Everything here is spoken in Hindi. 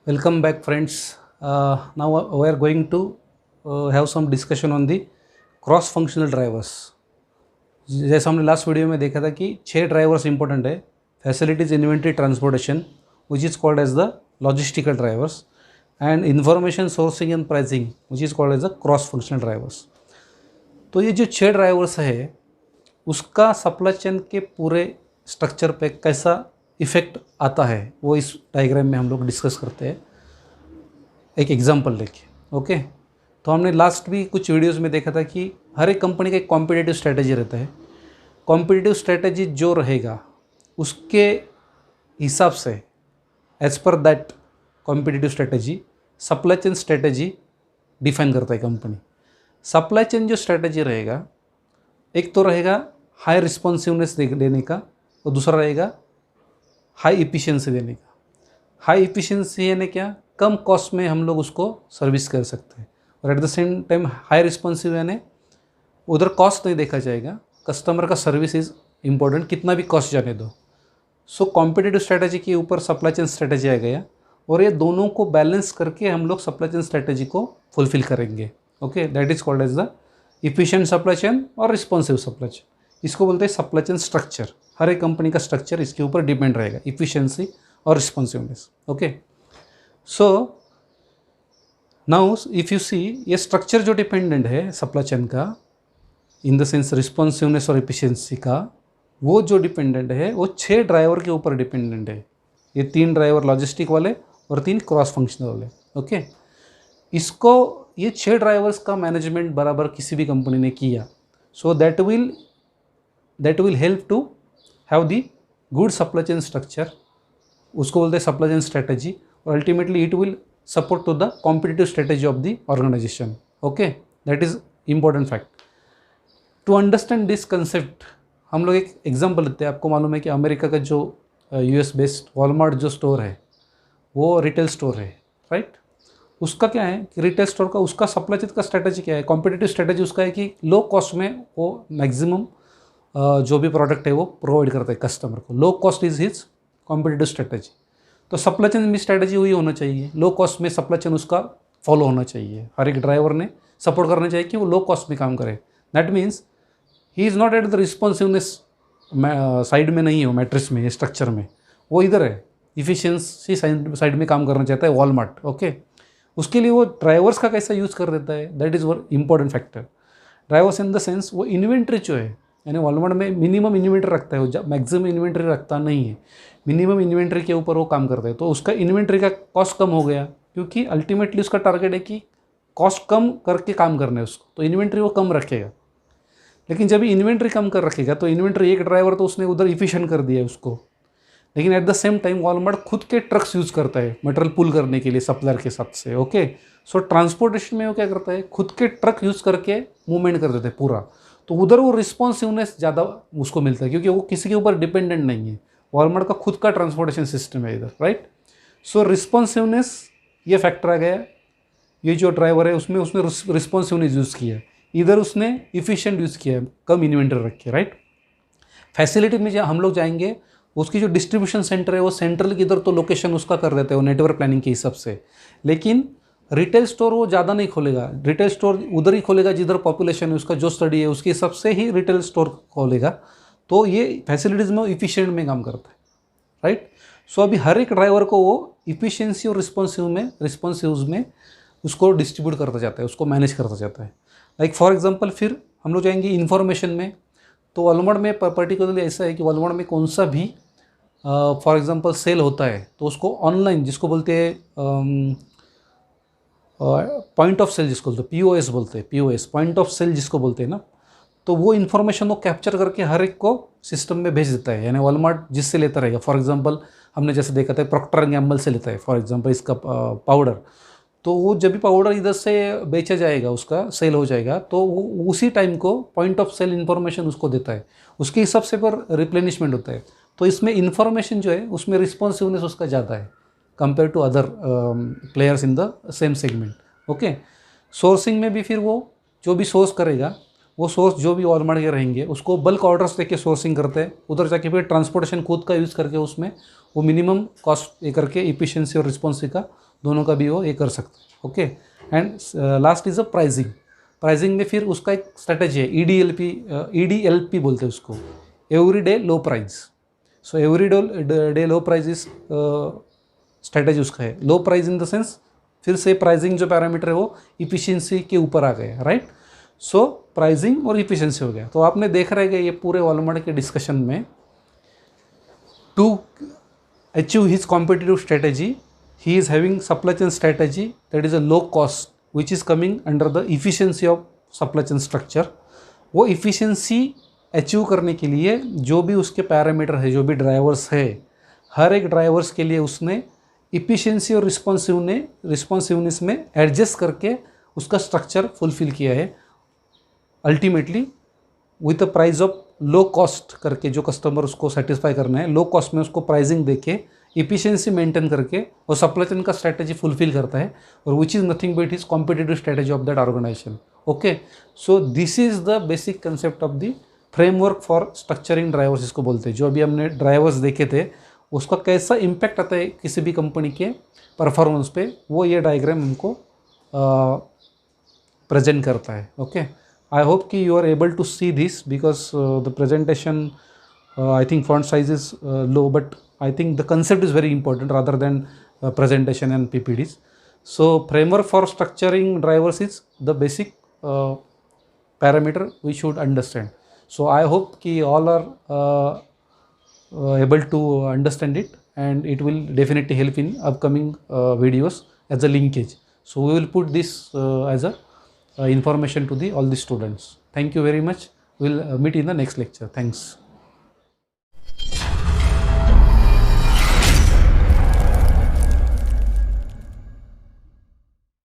Welcome back, friends. Now we are going to have some discussion on the cross functional drivers. जैसा हमने लास्ट वीडियो में देखा था कि 6 ड्राइवर्स इंपॉर्टेंट है। Facilities, inventory, transportation which is called as the logistical drivers, and information sourcing and pricing which is called as the cross functional drivers. तो ये जो 6 ड्राइवर्स है उसका सप्लाई चेन के पूरे स्ट्रक्चर पे कैसा इफ़ेक्ट आता है वो इस डायग्राम में हम लोग डिस्कस करते हैं एक एग्जांपल लेके। ओके, तो हमने लास्ट भी कुछ वीडियोस में देखा था कि हर एक कंपनी का एक कॉम्पिटिटिव स्ट्रेटजी रहता है। कॉम्पिटिटिव स्ट्रेटजी जो रहेगा उसके हिसाब से as per that competitive strategy supply chain strategy define करता है कंपनी। सप्लाई चेन जो स्ट्रेटजी रहेगा, एक तो रहेगा हाई रिस्पॉन्सिवनेस देने का और दूसरा रहेगा हाई इफ़िशियंसी देने का। हाई इफ़िशियंसी यानी क्या, कम कॉस्ट में हम लोग उसको सर्विस कर सकते हैं, और at the same time high responsive यानी उधर कॉस्ट नहीं देखा जाएगा, कस्टमर का सर्विस इज़ इम्पोर्टेंट, कितना भी कॉस्ट जाने दो। सो कॉम्पिटिटिव स्ट्रेटजी के ऊपर सप्लाई चेन स्ट्रेटजी आ गया, और ये दोनों को बैलेंस करके हम लोग सप्लाई चेन स्ट्रेटजी को फुलफिल करेंगे। Okay, that is called as the efficient supply chain और रिस्पॉन्सिव सप्लाई चेन। इसको बोलते हैं सप्लाई चेन स्ट्रक्चर। हर एक कंपनी का स्ट्रक्चर इसके ऊपर डिपेंड रहेगा, इफिशिएंसी और responsiveness. Okay, so now if you see, ये स्ट्रक्चर जो डिपेंडेंट है सप्लाई चेन का, इन द सेंस रिस्पॉन्सिवनेस और इफिशिएंसी का, वो जो डिपेंडेंट है वो 6 ड्राइवर के ऊपर डिपेंडेंट है। ये 3 ड्राइवर लॉजिस्टिक वाले और 3 क्रॉस फंक्शनल वाले। ओके, इसको ये 6 ड्राइवर्स का मैनेजमेंट बराबर किसी भी कंपनी ने किया, so that will help to have the good supply chain structure. उसको बोलते हैं सप्लाई चेन स्ट्रेटजी, और ultimately it will support to the competitive strategy of the organisation. Okay, that is important fact. To understand this concept हम लोग एक एग्जांपल लेते हैं। आपको मालूम है कि अमेरिका का जो यूएस बेस्ड वॉलमार्ट जो स्टोर है वो रिटेल स्टोर है, राइट। उसका क्या है कि रिटेल स्टोर का उसका सप्लाई चेन का स्ट्रेटजी क्या है, कॉम्पिटिटिव स्ट्रेटजी उसका है कि लो कॉस्ट में वो मैक्सिमम जो भी प्रोडक्ट है वो प्रोवाइड करता है कस्टमर को। Low cost is his competitive strategy. तो सप्लाई चेन में स्ट्रेटजी वही होना चाहिए, लो कॉस्ट में सप्लाई चेन उसका फॉलो होना चाहिए। हर एक ड्राइवर ने सपोर्ट करना चाहिए कि वो लो कॉस्ट में काम करे। That means he is not at the responsiveness side में नहीं हो, मैट्रिक्स में, स्ट्रक्चर में, वो इधर है, इफिशियंसी साइड में काम करना चाहता है वॉलमार्ट। ओके, उसके लिए वो ड्राइवर्स का कैसा यूज़ कर देता है, that is were important factor. Drivers in the sense वो इन्वेंट्री जो है, यानी वॉलमार्ट में मिनिमम इन्वेंट्री रखता है, वो मैक्सिमम इन्वेंट्री रखता नहीं है, मिनिमम इन्वेंट्री के ऊपर वो काम करता है। तो उसका इन्वेंट्री का कॉस्ट कम हो गया, क्योंकि अल्टीमेटली उसका टारगेट है कि कॉस्ट कम करके काम करना है उसको, तो इन्वेंट्री वो कम रखेगा। लेकिन जब इन्वेंट्री कम कर रखेगा तो इन्वेंट्री एक ड्राइवर तो उसने उधर इफिशिएंट कर दिया है उसको, लेकिन at the same time Walmart खुद के ट्रक्स यूज़ करता है मटेरियल पुल करने के लिए सप्लायर के साथ से। ओके, सो ट्रांसपोर्टेशन में वो क्या करता है, खुद के ट्रक यूज़ करके मूवमेंट कर देते हैं पूरा। तो उधर वो रिस्पॉन्सिवनेस ज़्यादा उसको मिलता है, क्योंकि वो किसी के ऊपर डिपेंडेंट नहीं है, वॉलमार्ट का खुद का ट्रांसपोर्टेशन सिस्टम है इधर, राइट। सो रिस्पॉन्सिवनेस ये फैक्टर आ गया। ये जो ड्राइवर है उसमें उसने रिस्पॉन्सिवनेस यूज़ किया, इधर उसने इफिशिएंट यूज़ किया है, कम इन्वेंट्री रखे, राइट। फैसिलिटी में जब हम लोग जाएंगे, उसकी जो डिस्ट्रीब्यूशन सेंटर है वो सेंट्रल की इधर तो लोकेशन उसका कर देते हैं वो नेटवर्क प्लानिंग के हिसाब से। लेकिन रिटेल स्टोर वो ज़्यादा नहीं खोलेगा, रिटेल स्टोर उधर ही खोलेगा जिधर पॉपुलेशन है, उसका जो स्टडी है उसके हिसाब से ही रिटेल स्टोर खोलेगा। तो ये फैसिलिटीज़ में इफिशिएंट में काम करता है, राइट। सो अभी हर एक ड्राइवर को वो इफिशियंसी और रिस्पॉन्सिव में उसको डिस्ट्रीब्यूट करता जाता है, उसको मैनेज करता जाता है। लाइक फॉर एग्जांपल फिर हम लोग जाएंगे इन्फॉर्मेशन में। तो वॉलमार्ट में पर्टिकुलरली ऐसा है कि वॉलमार्ट में कौन सा भी फॉर एग्जांपल सेल होता है तो उसको ऑनलाइन, जिसको बोलते हैं पॉइंट ऑफ सेल, जिसको बोलते हैं पीओएस बोलते हैं, पीओएस पॉइंट ऑफ सेल जिसको बोलते हैं ना, तो वो इन्फॉर्मेशन वो कैप्चर करके हर एक को सिस्टम में भेज देता है। यानी वॉलमार्ट जिससे लेता रहेगा, फॉर एग्जांपल हमने जैसे देखा था प्रॉक्टर एंड गैम्बल से लेता है फॉर एग्जांपल इसका पाउडर, तो वो जब भी पाउडर इधर से बेचा जाएगा, उसका सेल हो जाएगा, तो वो उसी टाइम को पॉइंट ऑफ सेल इन्फॉर्मेशन उसको देता है, उसके हिसाब से पर रिप्लेनिशमेंट होता है। तो इसमें इन्फॉर्मेशन जो है उसमें रिस्पॉन्सिवनेस उसका ज़्यादा है compare to other players in the same segment. Okay, sourcing में भी फिर वो जो भी सोर्स करेगा, वो सोर्स जो भी वॉलमार्ट के रहेंगे उसको बल्क ऑर्डर्स देके सोर्सिंग करते हैं, उधर जाके फिर ट्रांसपोर्टेशन खुद का यूज़ करके उसमें वो मिनिमम कॉस्ट ये करके इफिशिएंसी और रिस्पॉन्सिव का दोनों का भी वो ये कर सकते हैं. Okay. And last is a pricing. Pricing में फिर उसका एक स्ट्रेटेजी है, EDLP बोलते हैं उसको, every day low price. So every day low price is strategy उसका है. लो प्राइस इन द सेंस फिर से प्राइसिंग जो पैरामीटर है वो इफिशियंसी के ऊपर आ गए, राइट. सो प्राइसिंग और इफिशियंसी हो गया. तो आपने देख रहे हैं ये पूरे वॉलमार्ट के डिस्कशन में to achieve his competitive strategy, he is having supply chain strategy that is a low cost which is coming under the efficiency of supply chain structure. वो efficiency achieve करने के लिए जो भी उसके पैरामीटर है, जो भी ड्राइवर्स है, हर एक ड्राइवर्स के लिए उसने efficiency और रिस्पॉन्सिवनेस में एडजस्ट करके उसका स्ट्रक्चर फुलफिल किया है. Ultimately with a price of low cost करके जो कस्टमर उसको सेटिस्फाई करना है, लो कॉस्ट में उसको प्राइसिंग देके इफिशियंसी मेंटेन करके और सप्लाई चेन का स्ट्रैटेजी फुलफिल करता है, और which is nothing but his competitive strategy of that organisation. Okay. So this is the basic concept of the framework for structuring drivers इसको बोलते हैं. जो अभी हमने ड्राइवर्स देखे थे उसका कैसा इम्पैक्ट आता है किसी भी कंपनी के परफॉर्मेंस पे, वो ये डायग्राम हमको प्रेजेंट करता है. ओके. I hope कि you are able to see this because the presentation I think font size is low, but I think the concept is very important rather than presentation and PPTs. So framework for structuring drivers is the basic parameter we should understand. So I hope कि all are able to understand it, and it will definitely help in upcoming videos as a linkage. So we will put this as a information to all the students. Thank you very much. We'll meet in the next lecture. Thanks.